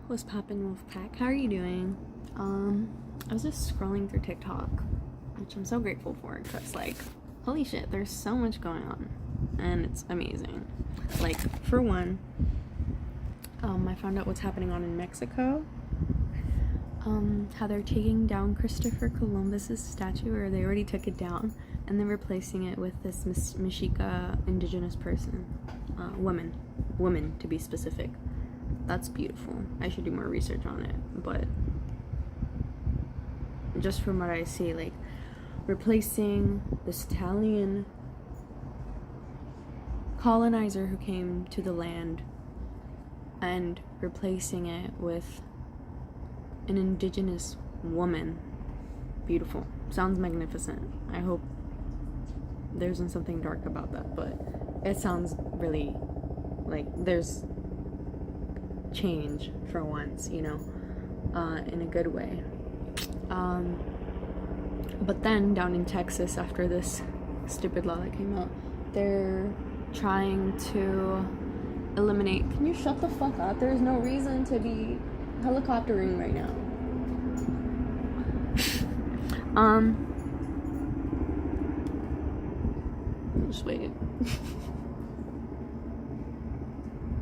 What's poppin', Wolfpack? How are you doing? I was just scrolling through TikTok, which I'm so grateful for, because, like, holy shit, there's so much going on, and it's amazing. Like, for one, I found out what's happening on in Mexico, how they're taking down Christopher Columbus's statue, or they already took it down, and they're replacing it with this Mexica indigenous person, woman to be specific. That's beautiful. I should do more research on it, but just from what I see, like, replacing this Italian colonizer who came to the land and replacing it with an indigenous woman. Beautiful. Sounds magnificent. I hope there isn't something dark about that, but it sounds really like there's change for once, you know, in a good way. But then down in Texas, after this stupid law that came out, they're trying to eliminate. Can you shut the fuck up? There's no reason to be helicoptering right now. Just wait.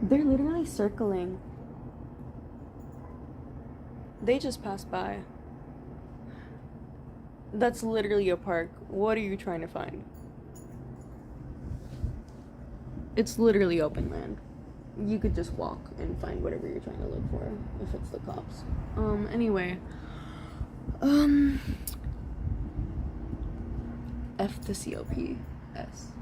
They're literally circling. They just passed by. That's literally a park. What are you trying to find? It's literally open land. You could just walk and find whatever you're trying to look for, if it's the cops. Anyway. F the COPS.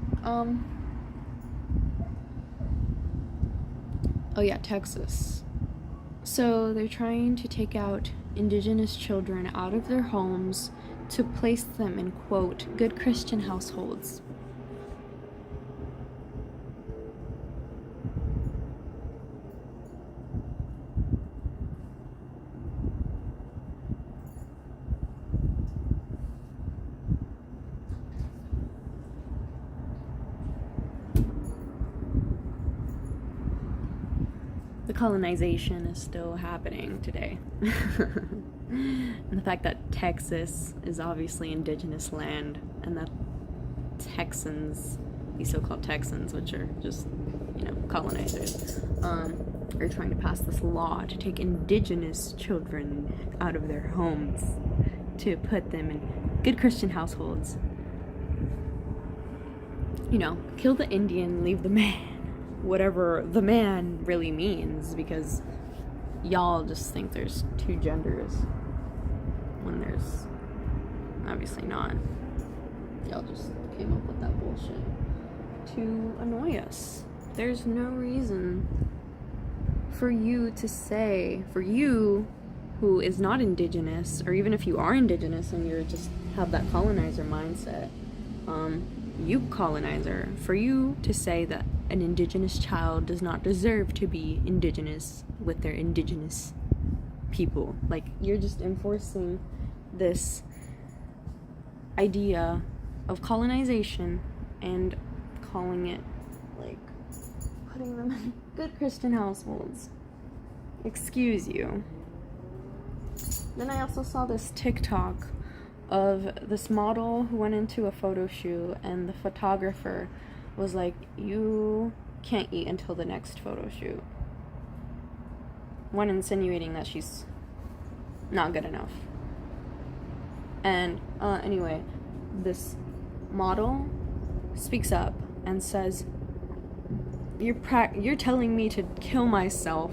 Oh yeah, Texas. So they're trying to take out indigenous children out of their homes to place them in, quote, good Christian households. The colonization is still happening today. And the fact that Texas is obviously indigenous land, and that Texans, these so-called Texans, which are just, you know, colonizers, are trying to pass this law to take indigenous children out of their homes to put them in good Christian households. You know, kill the Indian, leave the man. Whatever the man really means, because y'all just think there's two genders when there's obviously not. Y'all just came up with that bullshit to annoy us. There's no reason for you to say, for you who is not indigenous, or even if you are indigenous and you're just have that colonizer mindset, you colonizer, for you to say that an indigenous child does not deserve to be indigenous with their indigenous people. Like, you're just enforcing this idea of colonization and calling it, like, putting them in good Christian households. Excuse you. Then I also saw this TikTok of this model who went into a photo shoot, and the photographer was like, you can't eat until the next photo shoot. One insinuating that she's not good enough. And anyway, this model speaks up and says, you're telling me to kill myself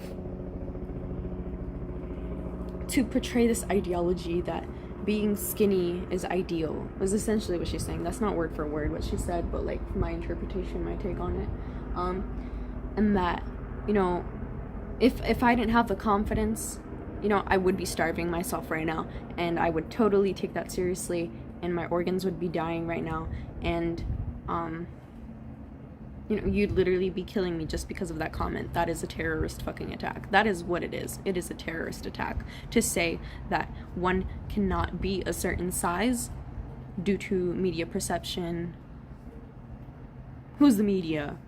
to portray this ideology that being skinny is ideal, was essentially what she's saying. That's not word for word what she said, but, like, my interpretation, my take on it. And that, you know, if I didn't have the confidence, you know, I would be starving myself right now, and I would totally take that seriously, and my organs would be dying right now, and, you know, you'd literally be killing me just because of that comment. That is a terrorist fucking attack. That is what it is. It is a terrorist attack to say that one cannot be a certain size due to media perception. Who's the media?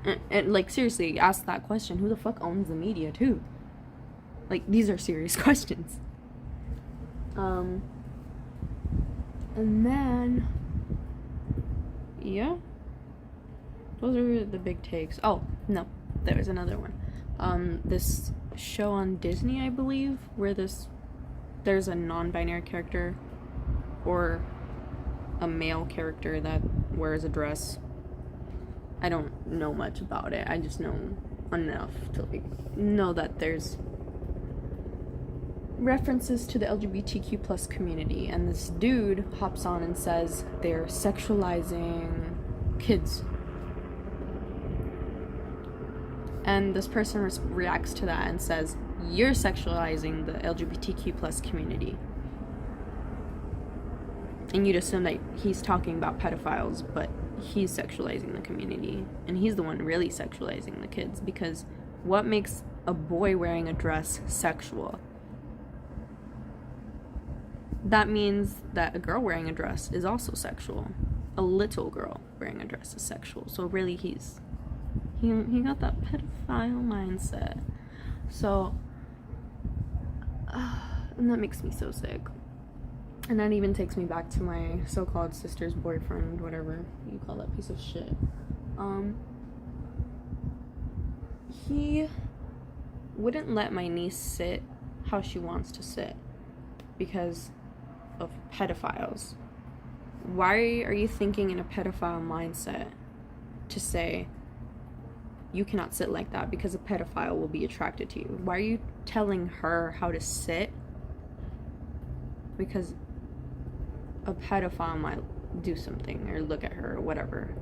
And like, seriously, ask that question. Who the fuck owns the media, too? Like, these are serious questions. And then, yeah, those are the big takes. Oh, no, there was another one. This show on Disney, I believe, where there's a non-binary character or a male character that wears a dress. I don't know much about it. I just know enough to like know that there's references to the LGBTQ plus community, and this dude hops on and says they're sexualizing kids. And this person reacts to that and says, you're sexualizing the LGBTQ plus community. And you'd assume that he's talking about pedophiles, but he's sexualizing the community. And he's the one really sexualizing the kids, because what makes a boy wearing a dress sexual? That means that a girl wearing a dress is also sexual. A little girl wearing a dress is sexual. So really he got that pedophile mindset. So, and that makes me so sick. And that even takes me back to my so-called sister's boyfriend, whatever you call that piece of shit. He wouldn't let my niece sit how she wants to sit because of pedophiles. Why are you thinking in a pedophile mindset to say you cannot sit like that because a pedophile will be attracted to you? Why are you telling her how to sit because a pedophile might do something or look at her or whatever?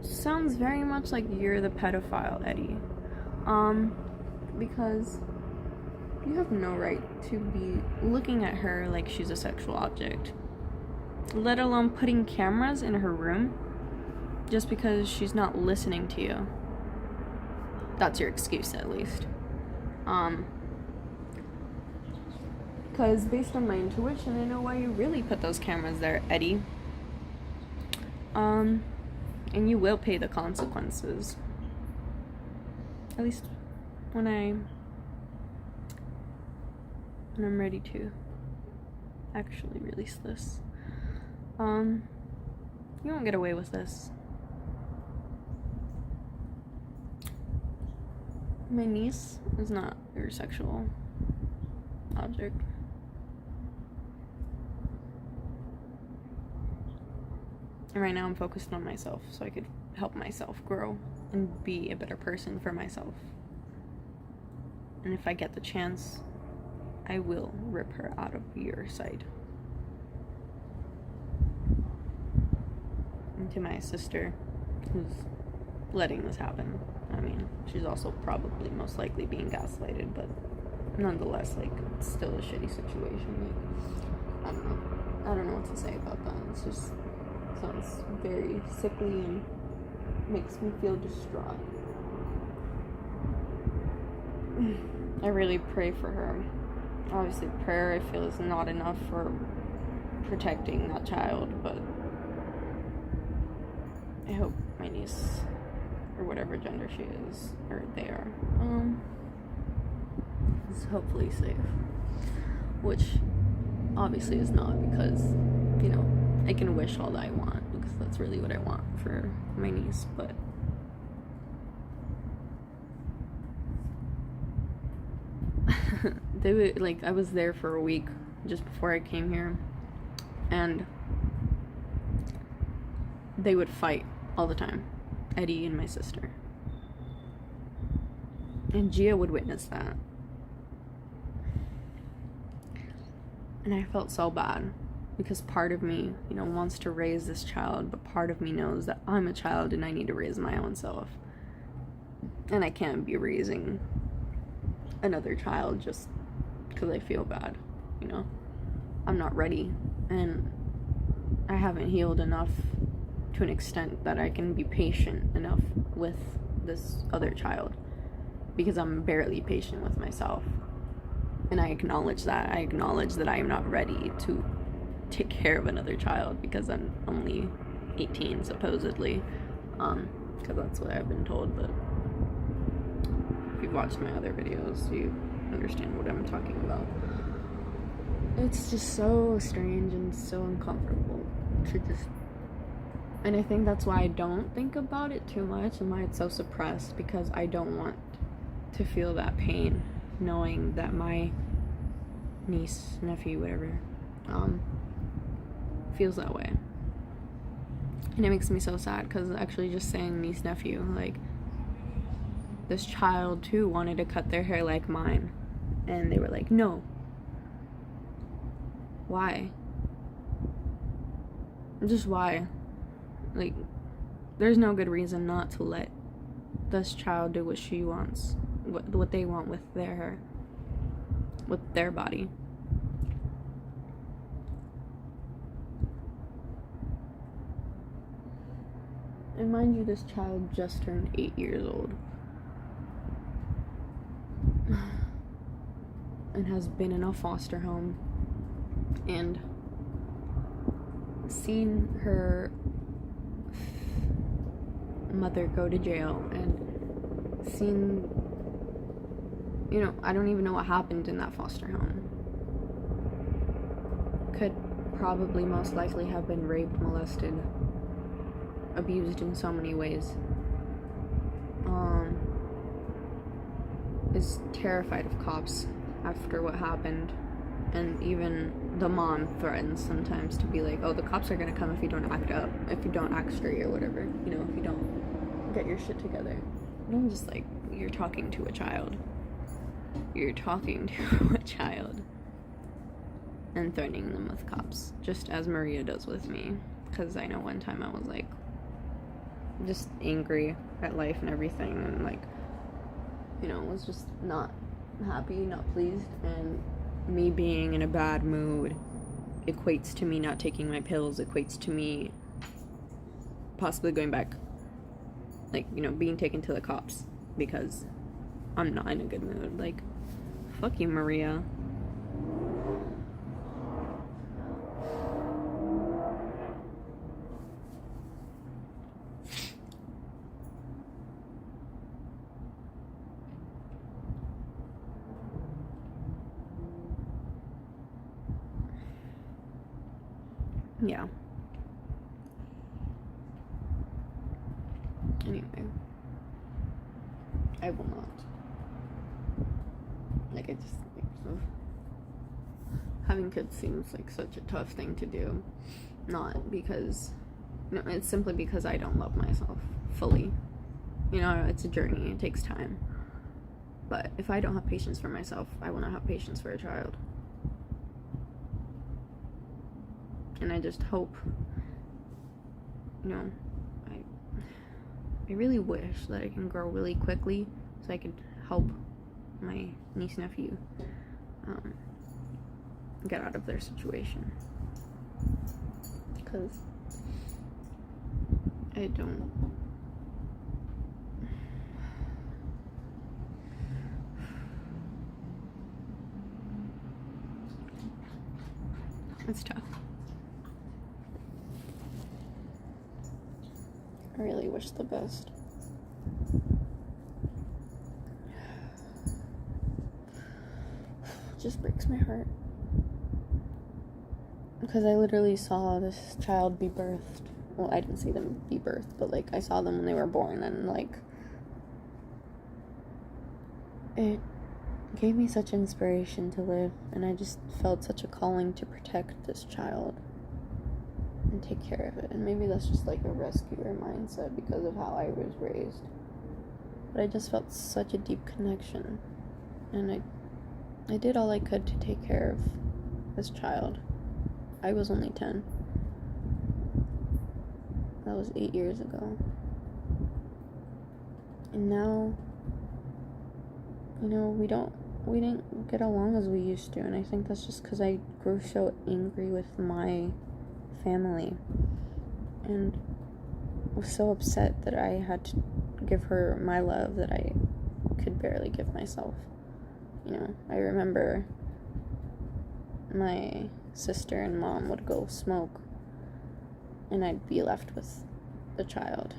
Sounds very much like you're the pedophile, Eddie. Because you have no right to be looking at her like she's a sexual object, let alone putting cameras in her room just because she's not listening to you. That's your excuse, at least. Because based on my intuition, I know why you really put those cameras there, Eddie. And you will pay the consequences. At least when I'm ready to actually release this. You won't get away with this. My niece is not your sexual object. And right now I'm focused on myself so I could help myself grow and be a better person for myself. And if I get the chance, I will rip her out of your sight. And to my sister, who's letting this happen. I mean, she's also probably most likely being gaslighted, but nonetheless, like, it's still a shitty situation. Like, I don't know what to say about that. It's just sounds very sickly and makes me feel distraught. I really pray for her. Obviously, prayer, I feel, is not enough for protecting that child, but I hope my niece, or whatever gender she is, or they are, is hopefully safe. Which obviously is not, because, you know, I can wish all that I want, because that's really what I want for my niece, but they would, like, I was there for a week just before I came here, and they would fight all the time, Eddie and my sister, and Gia would witness that, and I felt so bad, because part of me, you know, wants to raise this child, but part of me knows that I'm a child and I need to raise my own self, and I can't be raising another child just because I feel bad, you know. I'm not ready, and I haven't healed enough to an extent that I can be patient enough with this other child, because I'm barely patient with myself, and I acknowledge that. I acknowledge that I am not ready to take care of another child because I'm only 18 supposedly, because that's what I've been told, but if you've watched my other videos, you understand what I'm talking about. It's just so strange and so uncomfortable to just, and I think that's why I don't think about it too much and why it's so suppressed, because I don't want to feel that pain knowing that my niece, nephew, whatever, feels that way. And it makes me so sad, because actually just saying niece, nephew, like, this child too wanted to cut their hair like mine, and they were like, no. Why? Just why? Like, there's no good reason not to let this child do what she wants, what they want with their body. And mind you, this child just turned 8 years old and has been in a foster home and seen her mother go to jail, and seen, I don't even know what happened in that foster home. Could probably most likely have been raped, molested, abused in so many ways. Is terrified of cops after what happened, and even the mom threatens sometimes to be like, oh, the cops are gonna come if you don't act up, if you don't act straight or whatever, if you don't get your shit together. And I'm just like, you're talking to a child. You're talking to a child and threatening them with cops, just as Maria does with me. Because I know one time I was like, just angry at life and everything, and like, was just not happy, not pleased, and me being in a bad mood equates to me not taking my pills, equates to me possibly going back, like, being taken to the cops because I'm not in a good mood. Like, fuck you, Maria. Yeah. Anyway, I will not. Like, having kids seems like such a tough thing to do. Not because, it's simply because I don't love myself fully. It's a journey, it takes time. But if I don't have patience for myself, I will not have patience for a child. And I just hope, I really wish that I can grow really quickly so I could help my niece, nephew, get out of their situation. Because I don't. It's tough. I really wish the best. It just breaks my heart. Because I literally saw this child be birthed. Well, I didn't see them be birthed, but, like, I saw them when they were born, and, like, it gave me such inspiration to live, and I just felt such a calling to protect this child and take care of it. And maybe that's just like a rescuer mindset because of how I was raised, but I just felt such a deep connection, and I did all I could to take care of this child. I was only 10. That was 8 years ago. And now, we didn't get along as we used to, and I think that's just because I grew so angry with my family and was so upset that I had to give her my love that I could barely give myself. I remember my sister and mom would go smoke, and I'd be left with the child,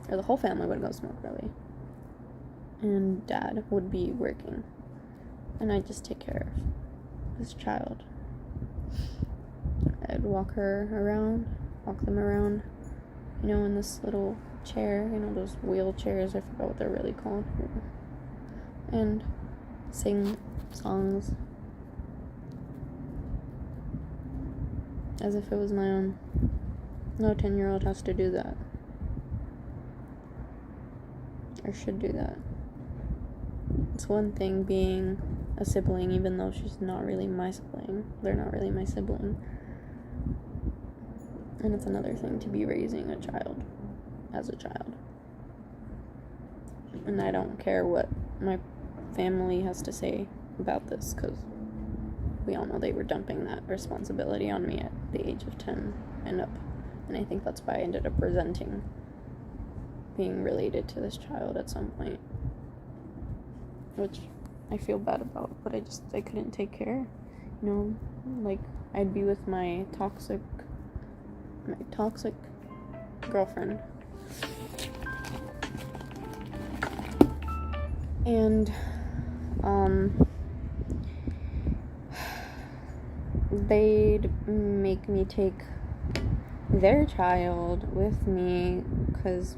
or the whole family would go smoke, really. And Dad would be working. And I'd just take care of this child. I'd walk them around, in this little chair, those wheelchairs, I forgot what they're really called. And sing songs as if it was my own. No 10-year-old has to do that. Or should do that. It's one thing being a sibling, even though she's not really my sibling. They're not really my sibling. And it's another thing to be raising a child as a child. And I don't care what my family has to say about this, because we all know they were dumping that responsibility on me at the age of 10 and up. And I think that's why I ended up resenting being related to this child at some point, which I feel bad about, but I couldn't take care. Like, I'd be with my toxic girlfriend, and they'd make me take their child with me because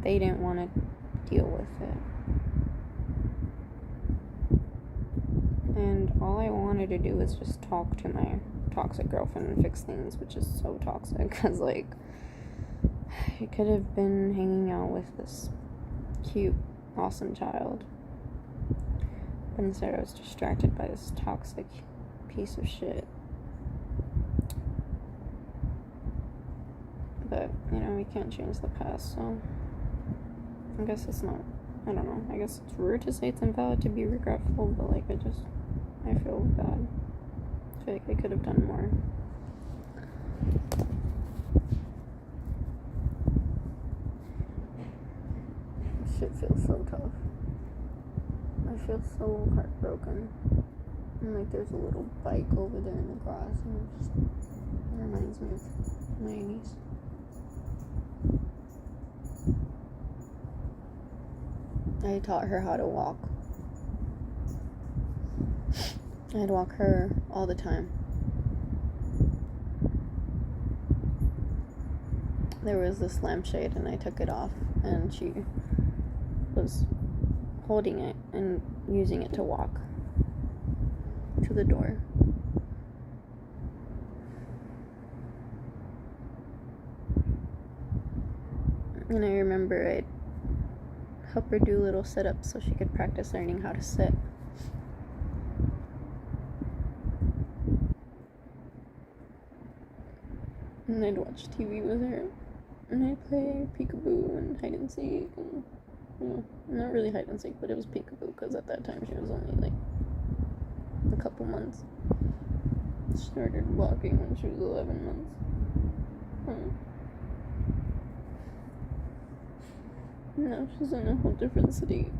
they didn't want to deal with it. And all I wanted to do was just talk to my toxic girlfriend and fix things, which is so toxic, because, like, I could have been hanging out with this cute, awesome child, but instead I was distracted by this toxic piece of shit. But, we can't change the past, so I guess it's not, I don't know, I guess it's rude to say it's invalid to be regretful, but, like, I feel bad. I feel like I could have done more. Shit feels so tough. I feel so heartbroken. And, like, there's a little bike over there in the grass, and it reminds me of my niece. I taught her how to walk. I'd walk her all the time. There was this lampshade and I took it off, and she was holding it and using it to walk to the door. And I remember I'd help her do little sit-ups so she could practice learning how to sit. And I'd watch TV with her, and I'd play peekaboo and hide and seek, and, not really hide and seek, but it was peekaboo, because at that time she was only, like, a couple months. She started walking when she was 11 months. Now she's in a whole different state,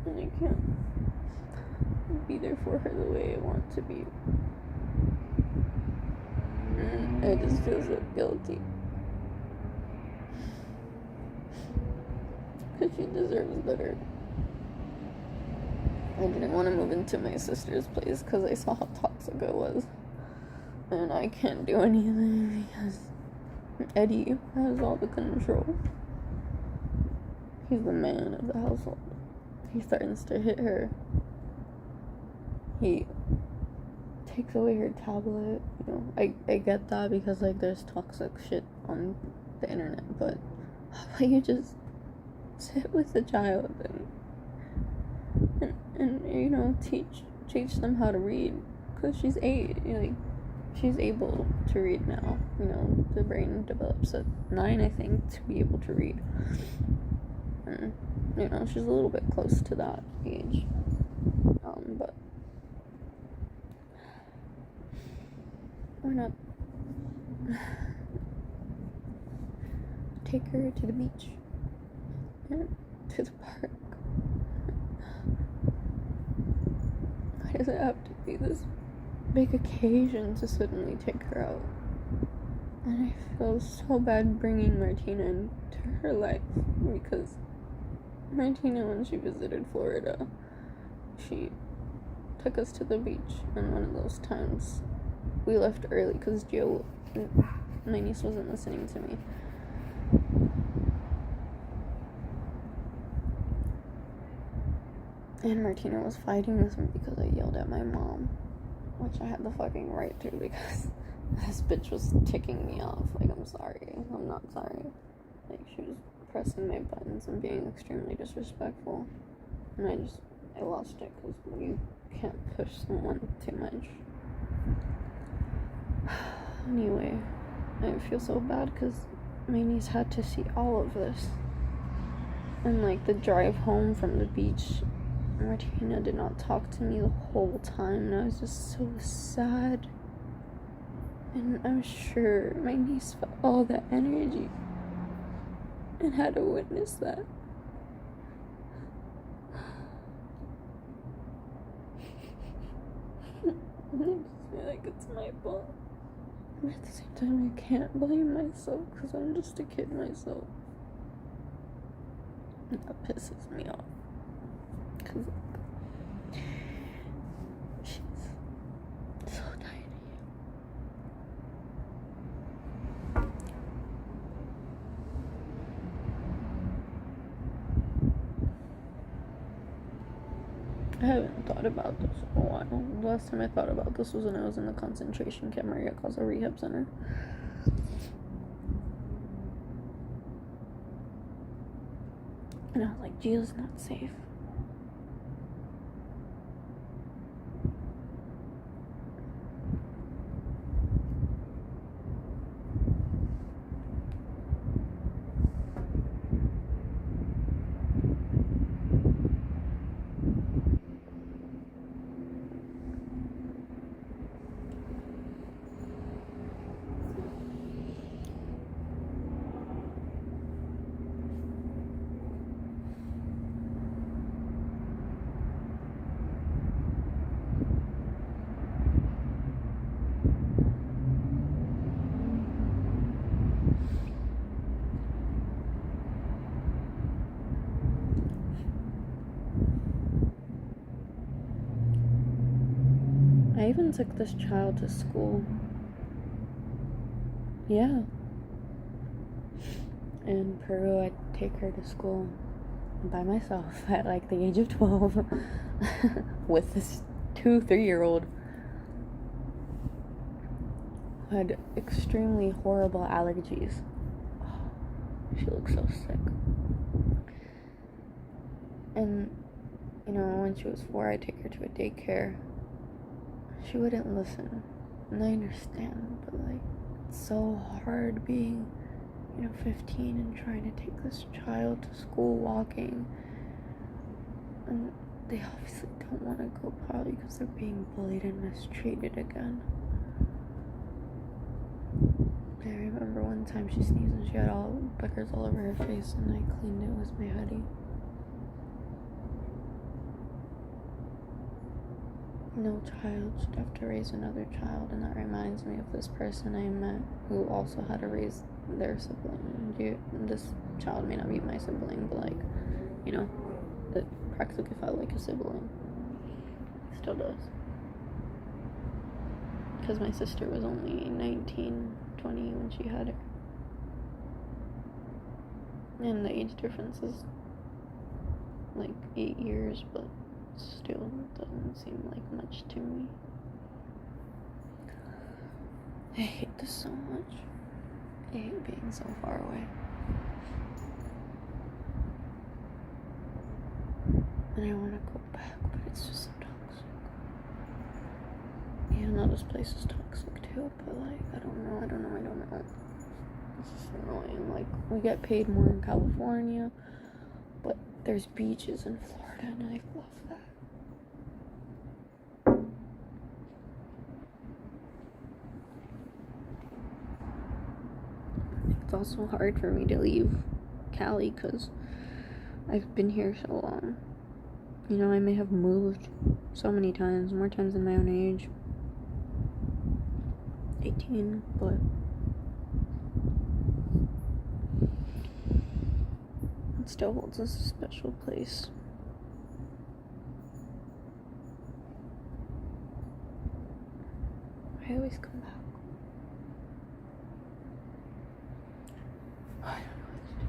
and I can't be there for her the way I want to be. And I just feel so guilty, because she deserves better. I didn't want to move into my sister's place because I saw how toxic it was, and I can't do anything because Eddie has all the control. He's the man of the household. He threatens to hit her. He takes away her tablet. I get that because, like, there's toxic shit on the internet, but how about you just sit with the child and teach them how to read, because she's 8, she's able to read now. The brain develops at 9, I think, to be able to read. And, she's a little bit close to that age. But why not take her to the beach and to the park? Why does it have to be this big occasion to suddenly take her out? And I feel so bad bringing Martina into her life because Martina, when she visited Florida, she took us to the beach, and one of those times we left early because Gio, my niece, wasn't listening to me. And Martina was fighting with me because I yelled at my mom, which I had the fucking right to because this bitch was ticking me off. Like, I'm sorry. I'm not sorry. Like, she was pressing my buttons and being extremely disrespectful. And I lost it because you can't push someone too much. Anyway, I feel so bad because my niece had to see all of this. And, like, the drive home from the beach, Martina did not talk to me the whole time, and I was just so sad. And I'm sure my niece felt all that energy and had to witness that. I just feel like it's my fault. But at the same time, I can't blame myself because I'm just a kid myself. And that pisses me off. Because she's so tiny. I haven't thought about this in a while. The last time I thought about this was when I was in the concentration camp Maria Casa Rehab Center. And I was like, Gio's not safe. I even took this child to school. Yeah. In Peru, I'd take her to school by myself at like the age of 12 with this 3-year-old who had extremely horrible allergies. Oh, she looked so sick. And, you know, when she was 4, I'd take her to a daycare. She wouldn't listen. And I understand, but like, it's so hard being, 15 and trying to take this child to school walking. And they obviously don't want to go, probably because they're being bullied and mistreated again. I remember one time she sneezed and she had all boogers all over her face, and I cleaned it with my hoodie. No child should have to raise another child, and that reminds me of this person I met who also had to raise their sibling. This child may not be my sibling, but like, it practically felt like a sibling. It still does. Because my sister was only 19, 20 when she had her. And the age difference is like 8 years, but still doesn't seem like much to me. I hate this so much. I hate being so far away. And I want to go back, but it's just so toxic. Yeah, no, this place is toxic too, but like, I don't know. It's just annoying. Like, we get paid more in California, but there's beaches in Florida, and I love that. It's also hard for me to leave Cali because I've been here so long. I may have moved so many times, more times than my own age. 18, but it still holds a special place. I always come back. I don't know what to do.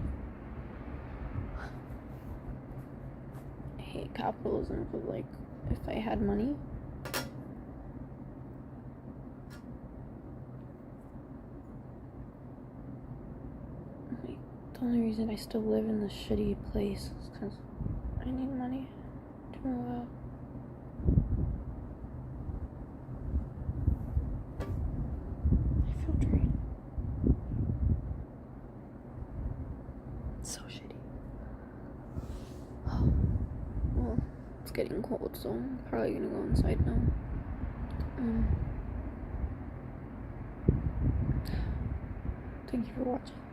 I hate capitalism, but like, if I had money, like, the only reason I still live in this shitty place is because I need money to move out. I feel drained. It's so shitty. Oh, well, it's getting cold, so I'm probably gonna go inside now. Thank you for watching.